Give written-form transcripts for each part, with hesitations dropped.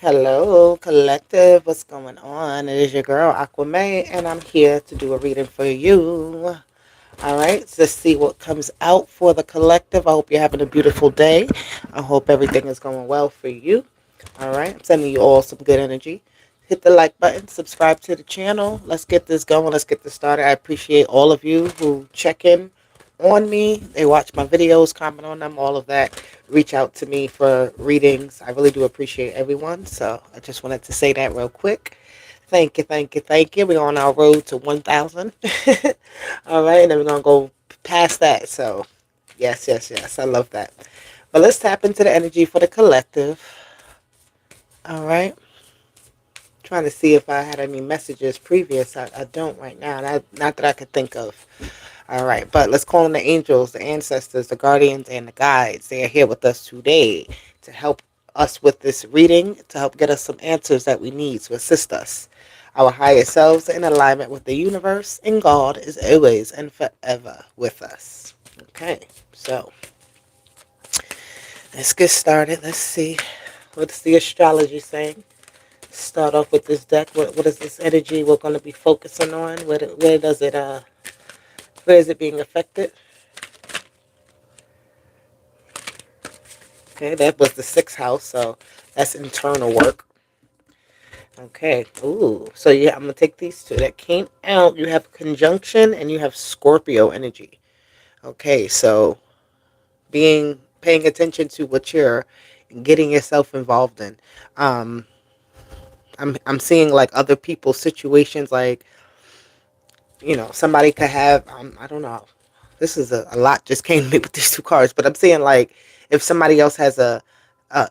Hello, collective. What's going on? It is your girl Aquame, and I'm here to do a reading for you. All right, so let's see what comes out for the collective. I hope you're having a beautiful day. I hope everything is going well for you. All right, I'm sending you all some good energy. Hit the like button, subscribe to the channel. Let's get this going. Let's get this started. I appreciate all of you who check in on me. They watch my videos, comment on them, all of that. Reach out to me for readings. I really do appreciate everyone. So I just wanted to say that real quick. Thank you, thank you, thank you. We're on our road to 1,000. All right, and then we're going to go past that. So, yes, yes, yes. I love that. But let's tap into the energy for the collective. All right. Trying to see if I had any messages previous. I don't right now. Not that I could think of. All right, but let's call on the angels, the ancestors, the guardians, and the guides. They are here with us today to help us with this reading, to help get us some answers that we need to assist us. Our higher selves in alignment with the universe and God is always and forever with us. Okay, so let's get started. Let's see. What's the astrology saying? Start off with this deck. What is this energy we're going to be focusing on? Where is it being affected? Okay, that was the sixth house, so that's internal work. Okay, ooh, so yeah, I'm gonna take these two that came out. You have conjunction and you have Scorpio energy. Okay, so paying attention to what you're getting yourself involved in. Um, I'm seeing like other people's situations, like somebody could have I don't know. This is a lot just came to me with these two cards, but I'm seeing like if somebody else has a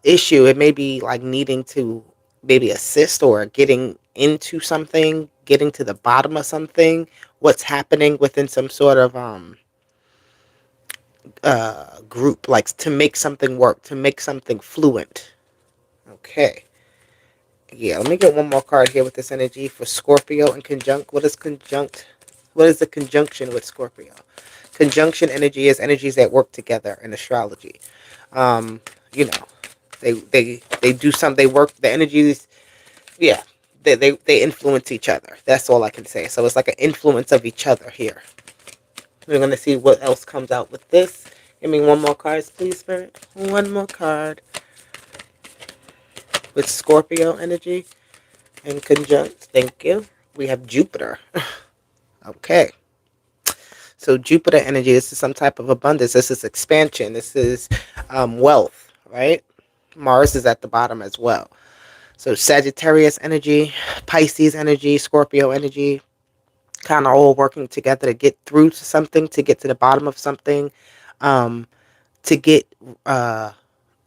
issue, it may be like needing to maybe assist or getting into something, getting to the bottom of something, what's happening within some sort of group, like to make something work, to make something fluent. Okay. Yeah, let me get one more card here with this energy for Scorpio and conjunct. What is the conjunction with Scorpio? Conjunction energy is energies that work together in astrology. Um, you know, they do some. They work. The energies, yeah, they influence each other. That's all I can say. So it's like an influence of each other here. We're gonna see what else comes out with this. Give me one more card, please, Spirit. One more card with Scorpio energy and conjunct. Thank you. We have Jupiter. Okay. So Jupiter energy, this is some type of abundance. This is expansion. This is wealth, right? Mars is at the bottom as well. So Sagittarius energy, Pisces energy, Scorpio energy, kind of all working together to get through to something, to get to the bottom of something, um, to get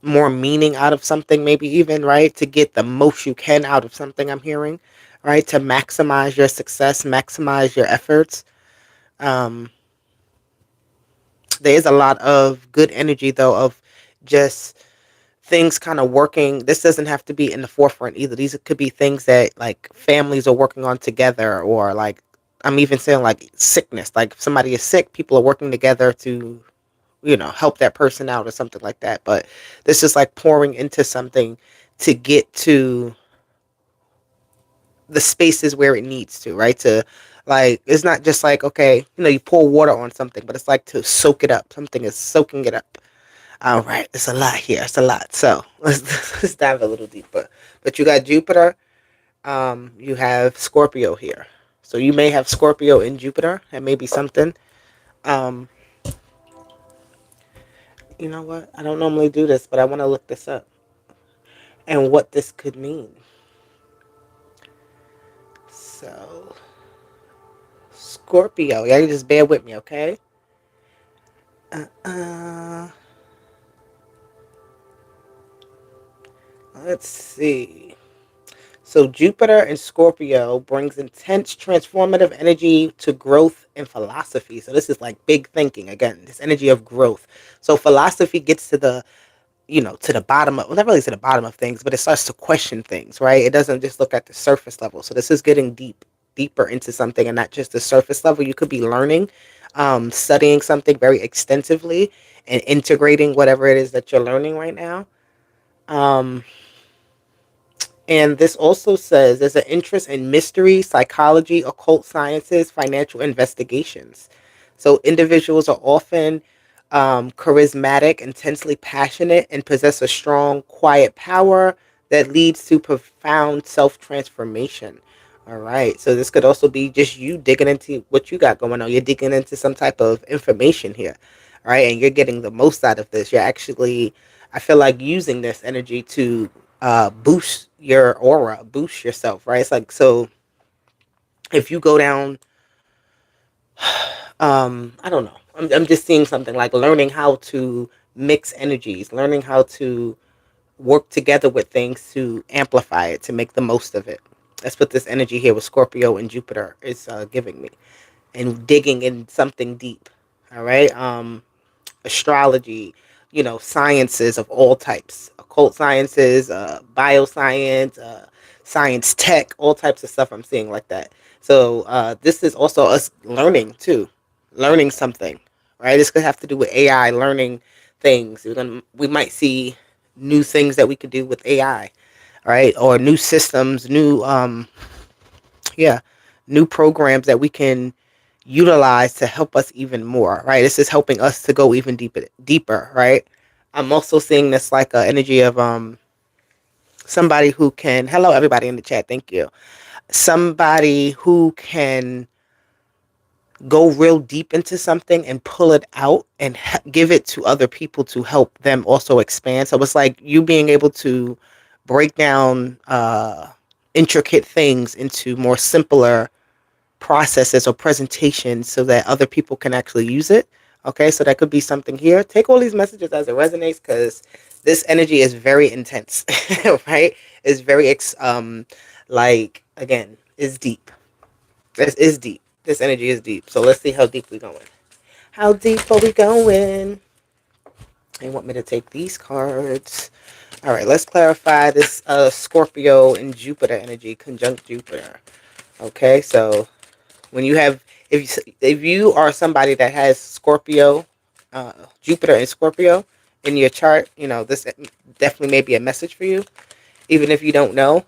more meaning out of something, maybe even, right? To get the most you can out of something, I'm hearing, right? To maximize your success, maximize your efforts. Um, there is a lot of good energy, though, of just things kind of working. This doesn't have to be in the forefront either. These could be things that like families are working on together, or like I'm even saying like sickness. Like if somebody is sick, people are working together to help that person out or something like that. But this is like pouring into something to get to the spaces where it needs to, right? To like, it's not just like, okay, you pour water on something, but it's like to soak it up. Something is soaking it up. All right, it's a lot here. It's a lot. So let's dive a little deeper. But you got Jupiter. You have Scorpio here. So you may have Scorpio in Jupiter. That may be something. Um, you know what? I don't normally do this, but I want to look this up and what this could mean. So Scorpio, yeah, you just bear with me, okay? Uh, uh, let's see. So Jupiter and Scorpio brings intense transformative energy to growth and philosophy. So this is like big thinking again, this energy of growth. So philosophy gets to the bottom of, well, not really to the bottom of things, but it starts to question things, right? It doesn't just look at the surface level. So this is getting deeper into something and not just the surface level. You could be learning, studying something very extensively and integrating whatever it is that you're learning right now. Um, And this also says there's an interest in mystery, psychology, occult sciences, financial investigations. So individuals are often charismatic, intensely passionate, and possess a strong, quiet power that leads to profound self transformation. All right. So this could also be just you digging into what you got going on. You're digging into some type of information here. All right. And you're getting the most out of this. You're actually, I feel like, using this energy to boost your aura, boost yourself, right? It's like, so if you go down, I don't know, I'm just seeing something like learning how to mix energies, learning how to work together with things to amplify it, to make the most of it. That's what this energy here with Scorpio and Jupiter is giving me, and digging in something deep. All right. Astrology, sciences of all types, occult sciences, bioscience, science tech, all types of stuff I'm seeing like that. So this is also us learning too, learning something, right? This could have to do with AI, learning things. We might see new things that we could do with AI, right? Or new systems, yeah, new programs that we can utilize to help us even more, right? This is helping us to go even deeper, right? I'm also seeing this like a energy of somebody who can, hello everybody in the chat, thank you. Somebody who can go real deep into something and pull it out and give it to other people to help them also expand. So it's like you being able to break down intricate things into more simpler processes or presentations so that other people can actually use it. Okay, so that could be something here. Take all these messages as it resonates, because this energy is very intense, right? It's very like, again, is deep. This is deep. This energy is deep. So let's see how deep we going. How deep are we going? They want me to take these cards. All right, let's clarify this Scorpio and Jupiter energy, conjunct Jupiter. Okay, so when you have, if you are somebody that has Scorpio, Jupiter and Scorpio in your chart, this definitely may be a message for you. Even if you don't know,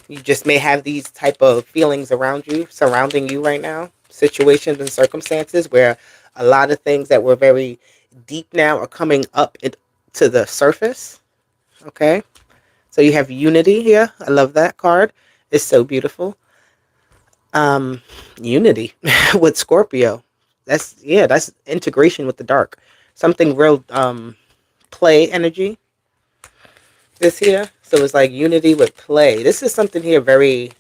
you just may have these type of feelings around you, surrounding you right now, situations and circumstances where a lot of things that were very deep now are coming up to the surface. Okay, so you have unity here. I love that card. It's so beautiful. Unity with Scorpio. That's integration with the dark. Something real play energy this here. So it's like unity with play. This is something here very,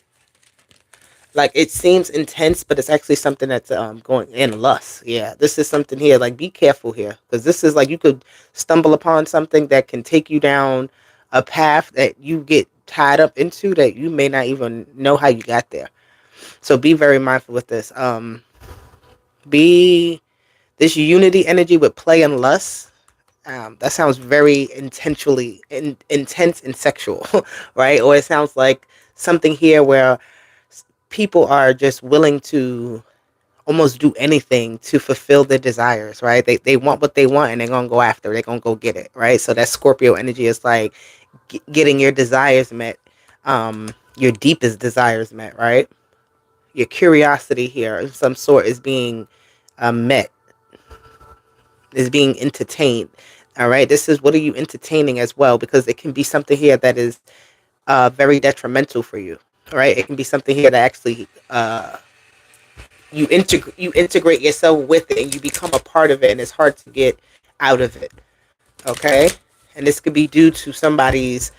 like, it seems intense, but it's actually something that's going in lust. Yeah, this is something here, like, be careful here, because this is like you could stumble upon something that can take you down a path that you get tied up into that you may not even know how you got there. So be very mindful with this. Be this unity energy with play and lust. That sounds very intense and sexual, right? Or it sounds like something here where people are just willing to almost do anything to fulfill their desires, right? They want what they want and they're gonna go after it. They're gonna go get it, right? So that Scorpio energy is like getting your desires met, your deepest desires met, right? Your curiosity here of some sort is being met, is being entertained. All right, this is, what are you entertaining as well, because it can be something here that is very detrimental for you. All right, it can be something here that actually you integrate yourself with it and you become a part of it, and it's hard to get out of it. Okay, and this could be due to somebody's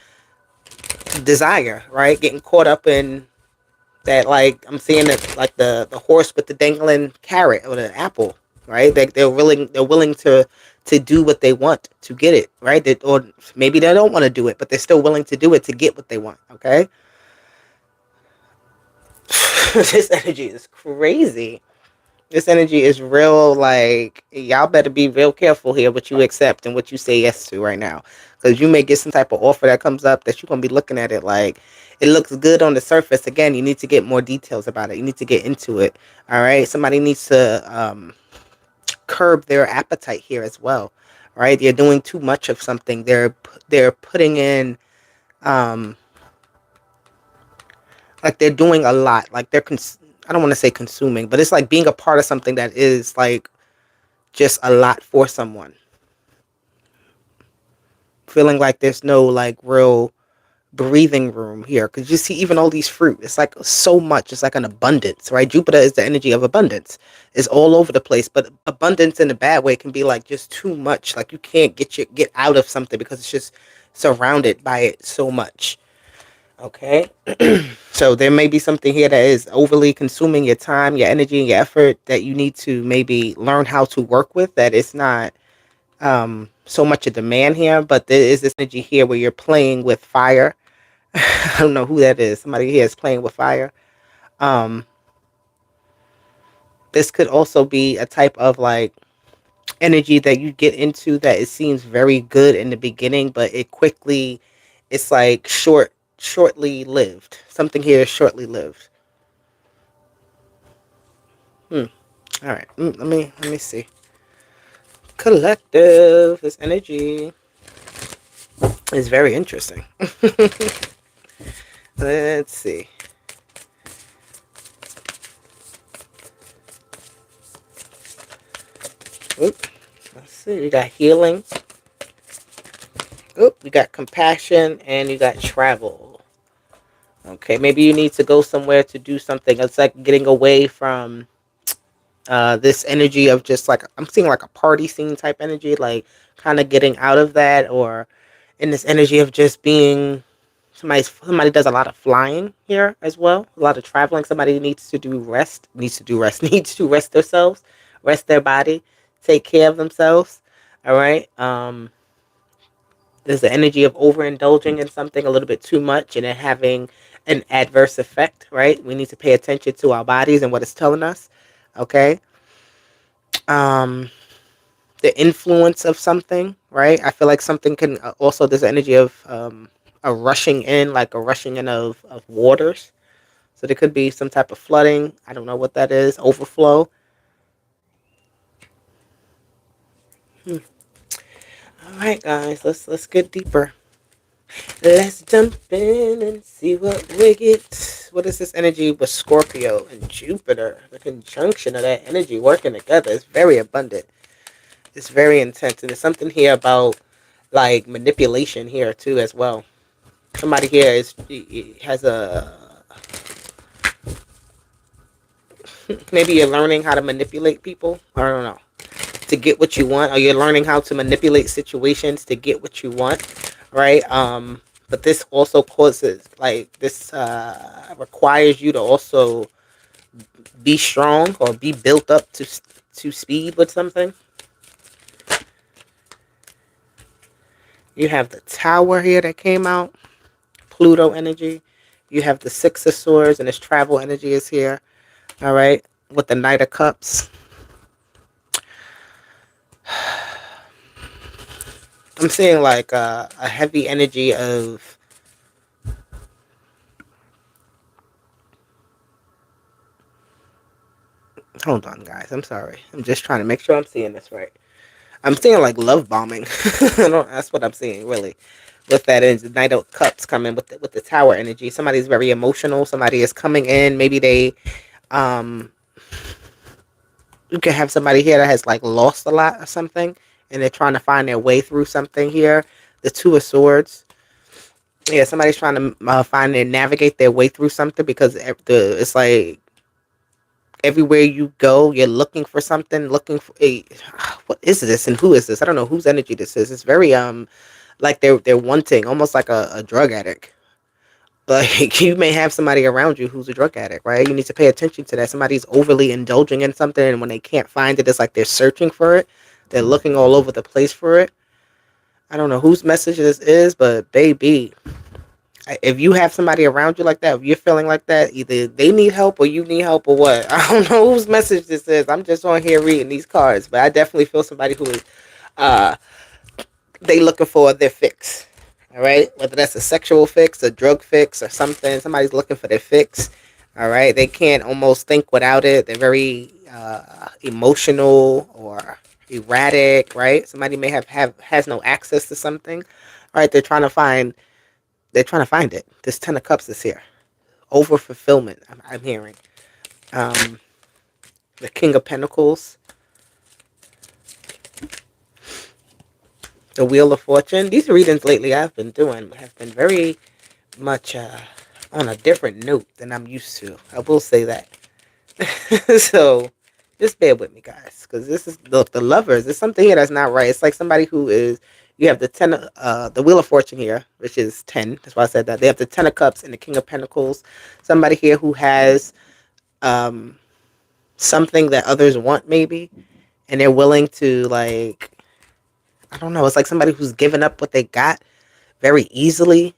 desire, right? Getting caught up in that, like I'm seeing it like the horse with the dangling carrot or the apple, right? They're willing to do what they want to get it, right? Or maybe they don't want to do it, but they're still willing to do it to get what they want. Okay, this energy is crazy. This energy is real. Like, y'all better be real careful here what you accept and what you say yes to right now, because you may get some type of offer that comes up that you're gonna be looking at it like it looks good on the surface. Again, you need to get more details about it. You need to get into it. All right. Somebody needs to curb their appetite here as well. Right. They're doing too much of something. They're putting in Like they're doing a lot. Like I don't want to say consuming, but it's like being a part of something that is like just a lot for someone. Feeling like there's no like real breathing room here, because you see even all these fruit, it's like so much, it's like an abundance, right? Jupiter is the energy of abundance. It's all over the place, but abundance in a bad way can be like just too much, like you can't get out of something because it's just surrounded by it so much. Okay. So there may be something here that is overly consuming your time, your energy, and your effort that you need to maybe learn how to work with, that it's not so much a demand here, but there is this energy here where you're playing with fire. I don't know who that is. Somebody here is playing with fire. Um, this could also be a type of like energy that you get into that it seems very good in the beginning, but it's like shortly lived. Something here is shortly lived. All right, let me see. Collective. This energy is very interesting. Let's see. Oop. Let's see. We got healing. Oop. You got compassion, and you got travel. Okay, maybe you need to go somewhere to do something. It's like getting away from this energy of just like, I'm seeing like a party scene type energy, like kind of getting out of that, or in this energy of just being somebody does a lot of flying here as well, a lot of traveling. Somebody needs to rest themselves, rest their body, take care of themselves. All right. There's the energy of overindulging in something a little bit too much and it having an adverse effect, right? We need to pay attention to our bodies and what it's telling us. Okay. Um, the influence of something, right? I feel like something can also, there's energy of a rushing in, like a rushing in of waters. So there could be some type of flooding. I don't know what that is. Overflow. Hmm. All right, guys, let's get deeper. Let's jump in and see what we get. What is this energy with Scorpio and Jupiter? The conjunction of that energy working together is very abundant. It's very intense. And there's something here about like manipulation here too as well. Somebody here has a, maybe you're learning how to manipulate people. I don't know, to get what you want, or you're learning how to manipulate situations to get what you want, right? But this also causes like this requires you to also be strong or be built up to speed with something. You have the Tower here that came out, Pluto energy. You have the Six of Swords, and this travel energy is here. All right, with the Knight of Cups. I'm seeing like a heavy energy of, hold on, guys. I'm sorry. I'm just trying to make sure I'm seeing this right. I'm seeing like love bombing. That's what I'm seeing, really. With that is the Knight of Cups coming with the Tower energy. Somebody's very emotional. Somebody is coming in. Maybe they, um, you can have somebody here that has like lost a lot or something, and they're trying to find their way through something here. The Two of Swords. Yeah, somebody's trying to find and navigate their way through something, because it's like everywhere you go, you're looking for something, looking for a, what is this and who is this? I don't know whose energy this is. It's very like they're wanting, almost like a drug addict. Like you may have somebody around you who's a drug addict, right? You need to pay attention to that. Somebody's overly indulging in something, and when they can't find it, it's like they're searching for it. They're looking all over the place for it. I don't know whose message this is, but baby, if you have somebody around you like that, if you're feeling like that, either they need help or you need help or what. I don't know whose message this is. I'm just on here reading these cards, but I definitely feel somebody who is uh they looking for their fix. All right, whether that's a sexual fix, a drug fix, or something. Somebody's looking for their fix. All right, they can't almost think without it. They're very emotional or erratic. Right, somebody may have has no access to something. All right, they're trying to find it. This Ten of Cups is here. over fulfillment. I'm hearing um, the King of Pentacles, the Wheel of Fortune. These readings lately I've been doing have been very much on a different note than I'm used to. I will say that. So just bear with me, guys, because this is the lovers. There's something here that's not right. It's like somebody who is. You have the the Wheel of Fortune here, which is 10. That's why I said that. They have the Ten of Cups and the King of Pentacles. Somebody here who has um, something that others want, maybe, and they're willing to, like, I don't know. It's like somebody who's given up what they got very easily,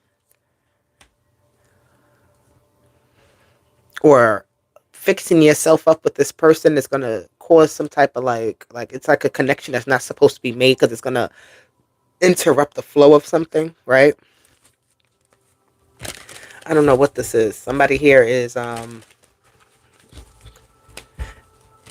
or fixing yourself up with this person is gonna cause some type of like it's like a connection that's not supposed to be made because it's gonna interrupt the flow of something, right? I don't know what this is. Somebody here is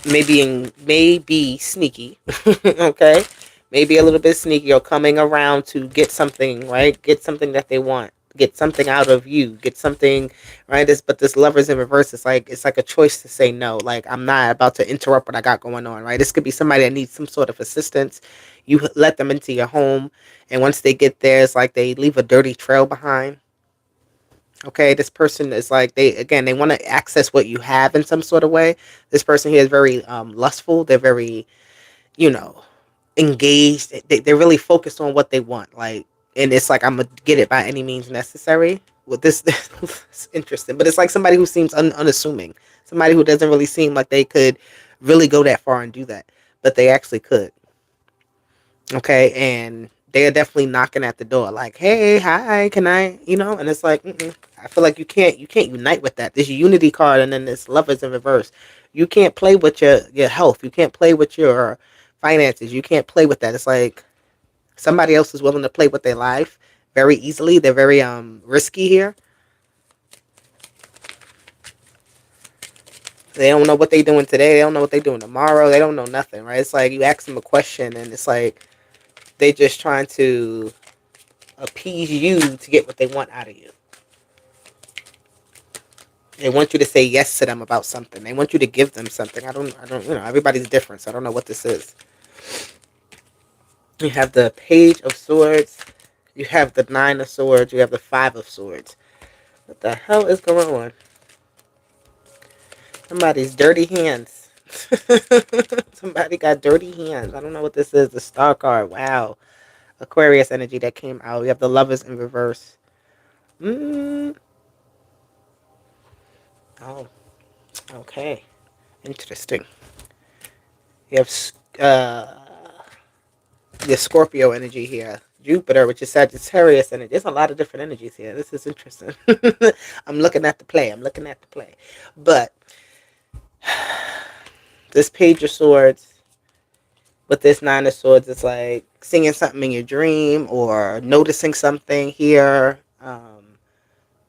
maybe sneaky. Okay, maybe a little bit sneaky, or coming around to get something, right? Get something that they want, get something out of you, get something, right? But this Lovers in reverse, it's like a choice to say no. Like, I'm not about to interrupt what I got going on, right? This could be somebody that needs some sort of assistance. You let them into your home, and once they get there, it's like they leave a dirty trail behind. Okay, this person is like, they want to access what you have in some sort of way. This person here is very lustful. They're very, you know, engaged. They're really focused on what they want. Like, and it's like, I'm gonna get it by any means necessary. With this, it's interesting, but it's like somebody who seems unassuming. Somebody who doesn't really seem like they could really go that far and do that, but they actually could. Okay, and they're definitely knocking at the door, like, hey, hi, can I, and it's like, I feel like you can't unite with that. This unity card, and then this Lovers in reverse. You can't play with your health. You can't play with your finances. You can't play with that. It's like somebody else is willing to play with their life very easily. They're very risky here. They don't know what they're doing today. They don't know what they're doing tomorrow. They don't know nothing, right? It's like you ask them a question, and it's like they just trying to appease you to get what they want out of you. They want you to say yes to them about something. They want you to give them something. I don't, everybody's different, so I don't know what this is. You have the Page of Swords. You have the Nine of Swords. You have the Five of Swords. What the hell is going on? Somebody's dirty hands. Somebody got dirty hands. I don't know what this is. The Star card. Wow. Aquarius energy that came out. You have the Lovers in reverse. Oh, okay. Interesting. You have the Scorpio energy here. Jupiter, which is Sagittarius energy. There's a lot of different energies here. This is interesting. I'm looking at the play. But this Page of Swords with this Nine of Swords, it's like seeing something in your dream or noticing something here.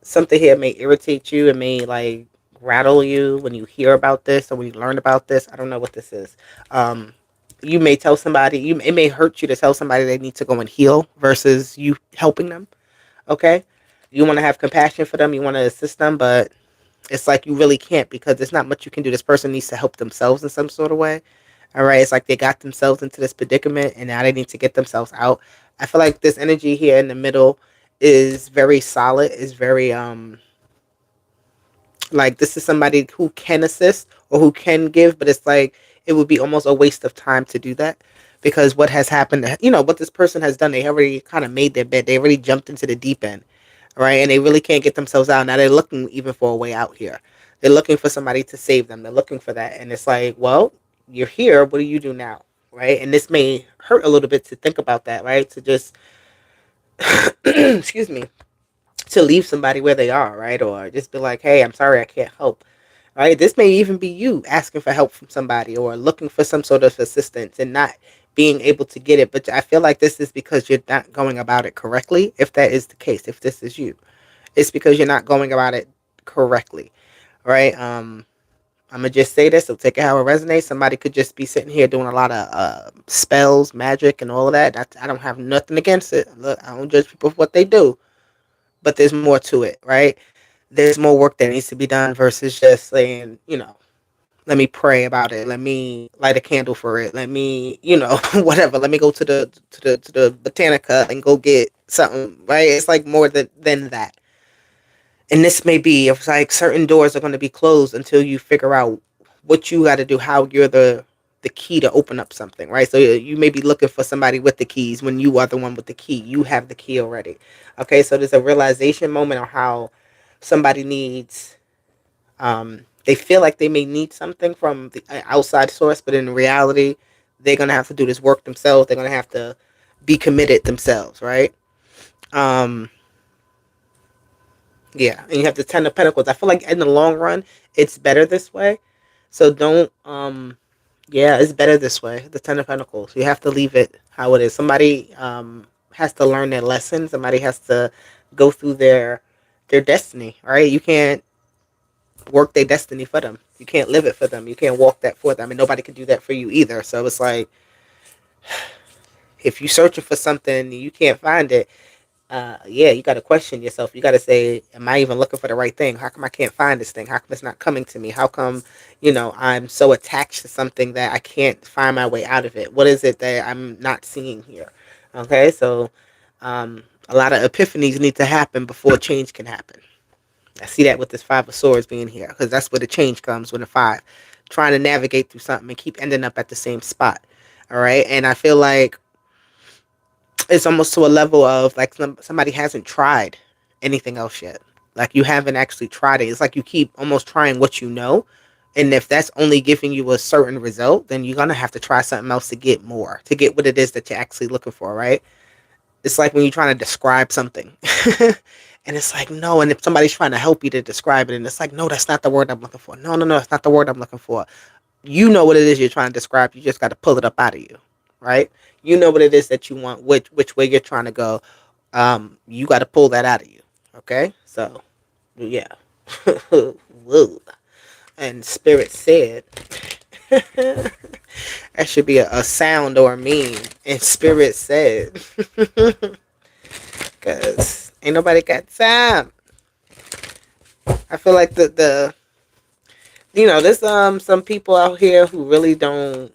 Something here may irritate you. It may like rattle you when you hear about this or when you learn about this. I don't know what this is. You may tell somebody, it may hurt you to tell somebody they need to go and heal versus you helping them. Okay, you want to have compassion for them, you want to assist them, but it's like you really can't because there's not much you can do. This person needs to help themselves in some sort of way. All right, it's like they got themselves into this predicament and now they need to get themselves out. I feel like this energy here in the middle is very solid, is very like this is somebody who can assist or who can give, but it's like it would be almost a waste of time to do that because what has happened, what this person has done, they already kind of made their bed. They already jumped into the deep end, right? And they really can't get themselves out. Now they're looking even for a way out here. They're looking for somebody to save them. They're looking for that. And it's like, well, you're here. What do you do now? Right? And this may hurt a little bit to think about that, right? To just, excuse me, to leave somebody where they are, right? Or just be like, hey, I'm sorry, I can't help. Right? This may even be you asking for help from somebody or looking for some sort of assistance and not being able to get it. But I feel like this is because you're not going about it correctly. If that is the case, if this is you, it's because you're not going about it correctly, right? I'm gonna just say this. So take it how it resonates. Somebody could just be sitting here doing a lot of spells, magic, and all of that. I don't have nothing against it. Look, I don't judge people for what they do, but there's more to it, right? there's more work that needs to be done versus just saying, let me pray about it. Let me light a candle for it. Let me, whatever. Let me go to the Botanica and go get something. Right? It's like more than that. And this may be, it's like certain doors are going to be closed until you figure out what you got to do, how you're the key to open up something, right? So you may be looking for somebody with the keys when you are the one with the key. You have the key already. Okay, so there's a realization moment on how somebody needs, they feel like they may need something from the outside source, but in reality, they're going to have to do this work themselves. They're going to have to be committed themselves, right? Um, Yeah, and you have the Ten of Pentacles. I feel like in the long run, it's better this way. So don't. Yeah, it's better this way. The Ten of Pentacles. You have to leave it how it is. Somebody has to learn their lesson. Somebody has to go through their destiny. All right, you can't work their destiny for them. You can't live it for them. You can't walk that for them, and nobody can do that for you either. So it's like if you're searching for something and you can't find it, yeah, you got to question yourself. You got to say, am I even looking for the right thing? How come I can't find this thing? How come it's not coming to me? How come, I'm so attached to something that I can't find my way out of it? What is it that I'm not seeing here? Okay, so a lot of epiphanies need to happen before change can happen. I see that with this Five of Swords being here, because that's where the change comes with a five. Trying to navigate through something and keep ending up at the same spot. All right, and I feel like it's almost to a level of like somebody hasn't tried anything else yet. Like you haven't actually tried it. It's like you keep almost trying what you know. And if that's only giving you a certain result, then you're going to have to try something else to get more, to get what it is that you're actually looking for, right? It's like when you're trying to describe something. And it's like, no. And if somebody's trying to help you to describe it, and it's like, no, that's not the word I'm looking for. No, no, no, it's not the word I'm looking for. You know what it is you're trying to describe. You just got to pull it up out of you, right? You know what it is that you want, which way you're trying to go. You got to pull that out of you. Okay, so yeah. Whoa. And Spirit said that should be a sound or a meme. And Spirit said, because ain't nobody got time. I feel like the there's some people out here who really don't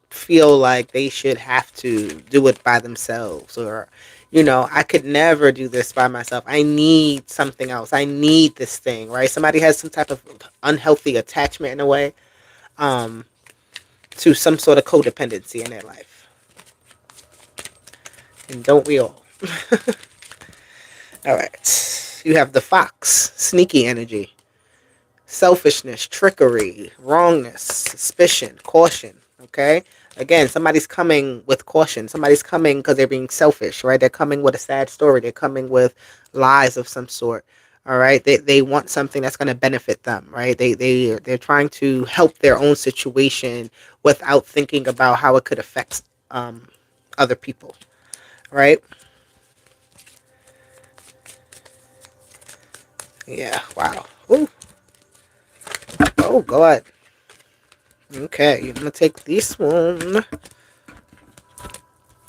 feel like they should have to do it by themselves, or I could never do this by myself. I need something else. I need this thing, right? Somebody has some type of unhealthy attachment in a way, um to some sort of codependency in their life. And don't we all? All right, you have the Fox, sneaky energy, selfishness, trickery, wrongness, suspicion, caution. Okay, again, somebody's coming with caution. Somebody's coming because they're being selfish, right? They're coming with a sad story. They're coming with lies of some sort. All right, they want something that's going to benefit them, right? They're trying to help their own situation without thinking about how it could affect other people, right? Yeah. Wow. Ooh. Oh God. Okay, I'm gonna take this one.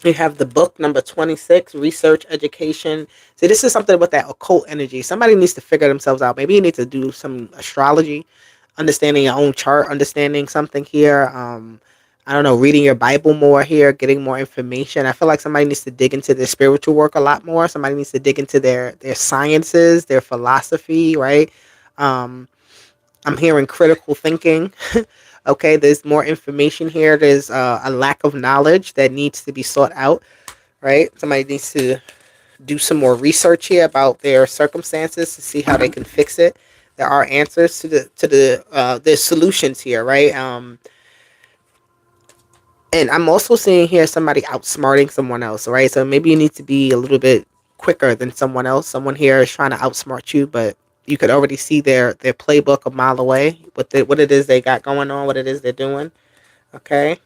You have the book number 26, research, education. See, this is something with that occult energy. Somebody needs to figure themselves out. Maybe you need to do some astrology, understanding your own chart, understanding something here. I don't know, reading your Bible more here, getting more information. I feel like somebody needs to dig into their spiritual work a lot more. Somebody needs to dig into their sciences, their philosophy, right? Um, I'm hearing critical thinking. Okay, there's more information here. There's a lack of knowledge that needs to be sought out, right? Somebody needs to do some more research here about their circumstances to see how they can fix it. There are answers to there's solutions here, right? And I'm also seeing here somebody outsmarting someone else, right? So maybe you need to be a little bit quicker than someone else. Someone here is trying to outsmart you, but you could already see their playbook a mile away. What it is they got going on, what it is they're doing. Okay.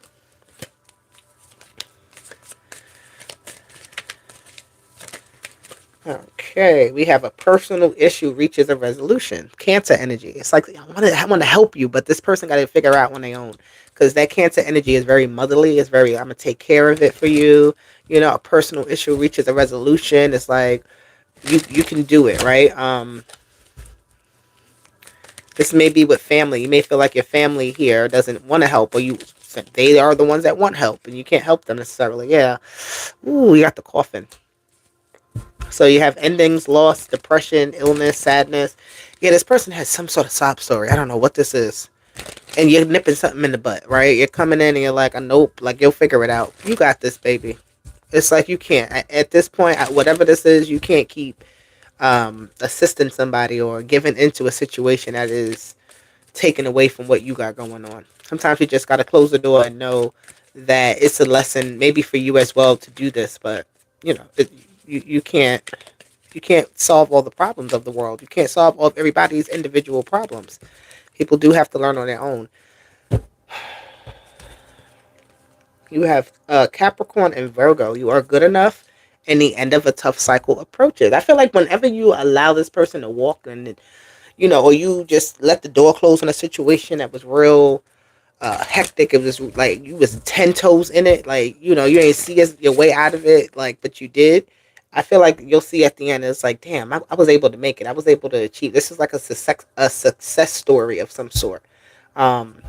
Okay, we have a personal issue reaches a resolution. Cancer energy. It's like I want to help you, but this person got to figure out on their own, because that Cancer energy is very motherly. It's very I'm gonna take care of it for you. A personal issue reaches a resolution. It's like you can do it, right? This may be with family. You may feel like your family here doesn't want to help, or they are the ones that want help, and you can't help them necessarily. Yeah. Ooh, you got the coffin. So you have endings, loss, depression, illness, sadness. Yeah, this person has some sort of sob story. I don't know what this is. And you're nipping something in the butt, right? You're coming in and you're like, nope, like you'll figure it out. You got this, baby. It's like you can't. At this point, whatever this is, you can't keep assisting somebody or giving into a situation that is taken away from what you got going on. Sometimes you just got to close the door and know that it's a lesson, maybe for you as well, to do this. But you know, you can't solve all the problems of the world. You can't solve all everybody's individual problems. People do have to learn on their own. You have Capricorn and Virgo. You are good enough, and the end of a tough cycle approaches. I feel like whenever you allow this person to walk, and you know, or you just let the door close on a situation that was real hectic. It was like you was 10 toes in it. Like, you know, you ain't see your way out of it. Like, but you did. I feel like you'll see at the end. It's like, damn, I was able to make it. I was able to achieve. This is like a success story of some sort. Um,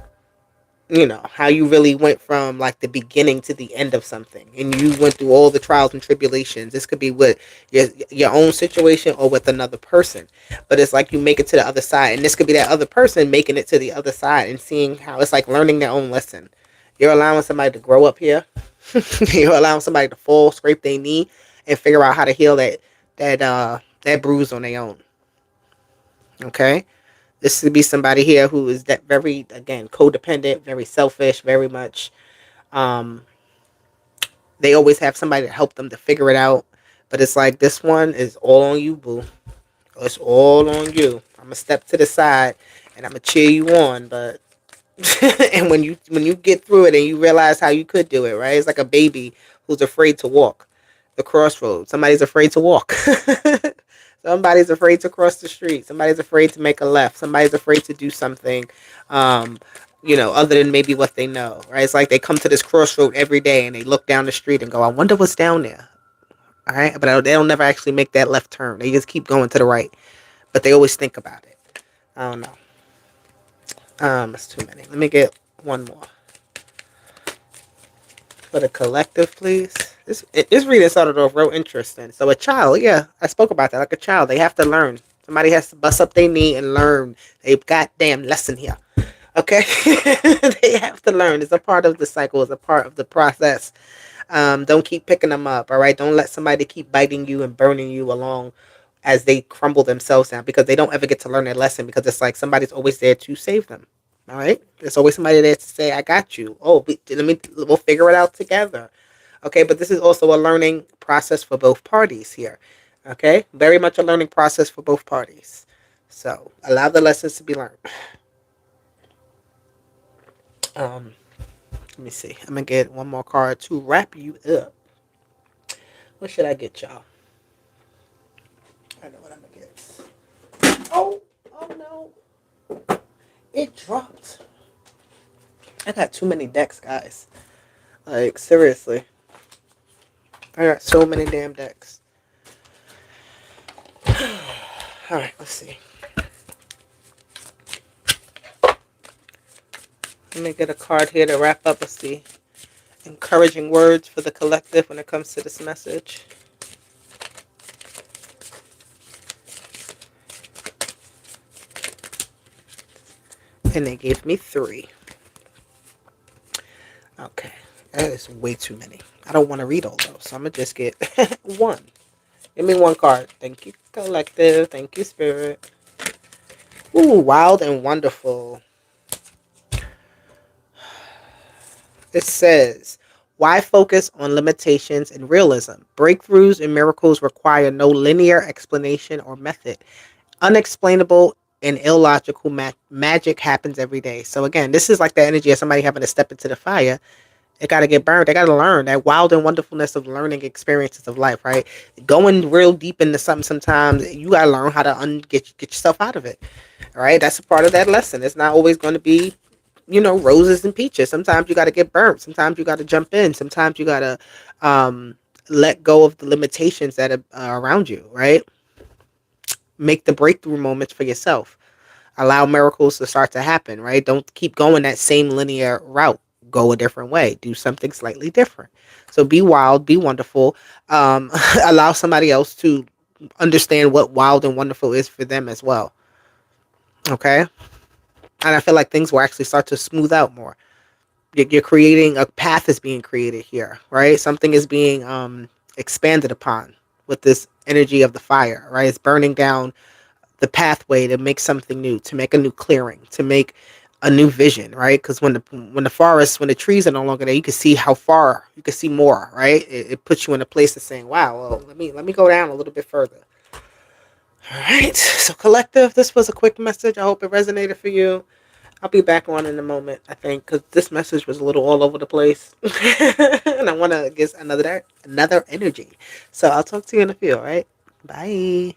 you know how you really went from like the beginning to the end of something, and you went through all the trials and tribulations. This could be with your own situation or with another person, but it's like you make it to the other side, and this could be that other person making it to the other side and seeing how it's like learning their own lesson. You're allowing somebody to grow up here. You're allowing somebody to fall, scrape their knee, and figure out how to heal that bruise on their own. Okay. This could be somebody here who is that very, again, codependent, very selfish, very much. Um, they always have somebody to help them to figure it out. But it's like this one is all on you, boo. It's all on you. I'm gonna step to the side and I'm gonna cheer you on. But and when you get through it and you realize how you could do it, right? It's like a baby who's afraid to walk the crossroads. Somebody's afraid to walk. Somebody's afraid to cross the street. Somebody's afraid to make a left. Somebody's afraid to do something, um, you know, other than maybe what they know, right? It's like they come to this crossroad every day and they look down the street and go, I wonder what's down there. All right. But they don't never actually make that left turn. They just keep going to the right. But they always think about it. I don't know. That's too many. Let me get one more. For the collective, please. This reading started off real interesting. So a child, yeah, I spoke about that. Like a child, they have to learn. Somebody has to bust up their knee and learn a goddamn lesson here. Okay, they have to learn. It's a part of the cycle. It's a part of the process. Don't keep picking them up. All right. Don't let somebody keep biting you and burning you along as they crumble themselves down, because they don't ever get to learn their lesson, because it's like somebody's always there to save them. All right. There's always somebody there to say, I got you. Oh, we'll figure it out together. Okay. But this is also a learning process for both parties here. Okay. Very much a learning process for both parties. So allow the lessons to be learned. Let me see. I'm going to get one more card to wrap you up. What should I get, y'all? I know what I'm going to get. Oh no. It dropped. I got too many decks, guys. Like, seriously. I got so many damn decks. Alright, let's see. Let me get a card here to wrap up with the encouraging words for the collective when it comes to this message. And they gave me 3. Okay. That is way too many. I don't want to read all those, so I'm going to just get 1. Give me 1 card. Thank you, collective. Thank you, spirit. Ooh, wild and wonderful. It says, why focus on limitations and realism? Breakthroughs and miracles require no linear explanation or method. Unexplainable and illogical magic happens every day. So again, this is like the energy of somebody having to step into the fire. They got to get burned. They got to learn that wild and wonderfulness of learning experiences of life, right? Going real deep into something sometimes, you got to learn how to get yourself out of it, all right? That's a part of that lesson. It's not always going to be, you know, roses and peaches. Sometimes you got to get burnt. Sometimes you got to jump in. Sometimes you got to let go of the limitations that are around you, right? Make the breakthrough moments for yourself. Allow miracles to start to happen, right? Don't keep going that same linear route. Go a different way. Do something slightly different. So be wild, be wonderful. Um, allow somebody else to understand what wild and wonderful is for them as well. Okay? And I feel like things will actually start to smooth out more. You're creating a path is being created here, right? Something is being expanded upon with this energy of the fire, right? It's burning down the pathway to make something new, to make a new clearing, to make a new vision, right? Because when the trees are no longer there, you can see how far, you can see more, right? It puts you in a place of saying, wow, well, let me go down a little bit further. All right, so collective, this was a quick message. I hope it resonated for you. I'll be back on in a moment, I think, because this message was a little all over the place, and I want to get another energy. So I'll talk to you in a few. All right, bye.